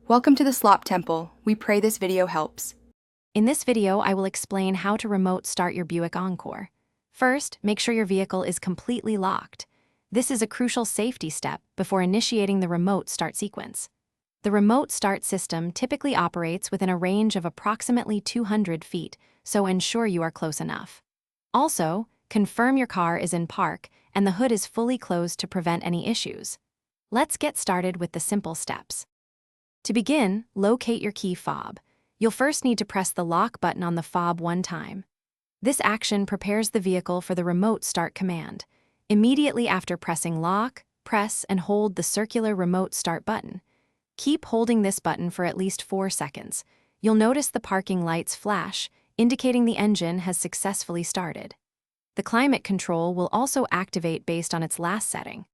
Welcome to the Slop Temple. We pray this video helps. In this video, I will explain how to remote start your Buick Encore. First, make sure your vehicle is completely locked. This is a crucial safety step before initiating the remote start sequence. The remote start system typically operates within a range of approximately 200 feet, so ensure you are close enough. Also, confirm your car is in park and the hood is fully closed to prevent any issues. Let's get started with the simple steps. To begin, locate your key fob. You'll first need to press the lock button on the fob one time. This action prepares the vehicle for the remote start command. Immediately after pressing lock, press and hold the circular remote start button. Keep holding this button for at least 4 seconds. You'll notice the parking lights flash, indicating the engine has successfully started. The climate control will also activate based on its last setting.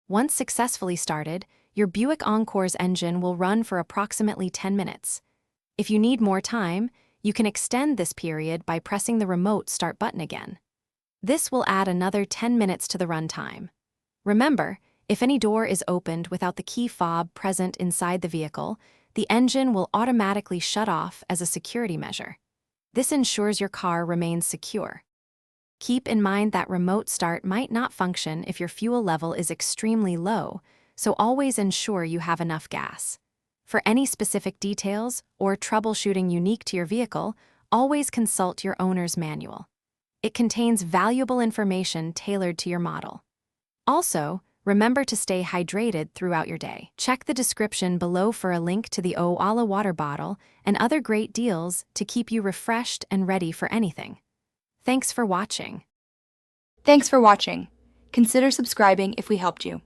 Once successfully started, your Buick Encore's engine will run for approximately 10 minutes. If you need more time, you can extend this period by pressing the remote start button again. This will add another 10 minutes to the runtime. Remember, if any door is opened without the key fob present inside the vehicle, the engine will automatically shut off as a security measure. This ensures your car remains secure. Keep in mind that remote start might not function if your fuel level is extremely low, so always ensure you have enough gas. For any specific details or troubleshooting unique to your vehicle, always consult your owner's manual. It contains valuable information tailored to your model. Also, remember to stay hydrated throughout your day. Check the description below for a link to the Oala water bottle and other great deals to keep you refreshed and ready for anything. Thanks for watching. Thanks for watching. Consider subscribing if we helped you.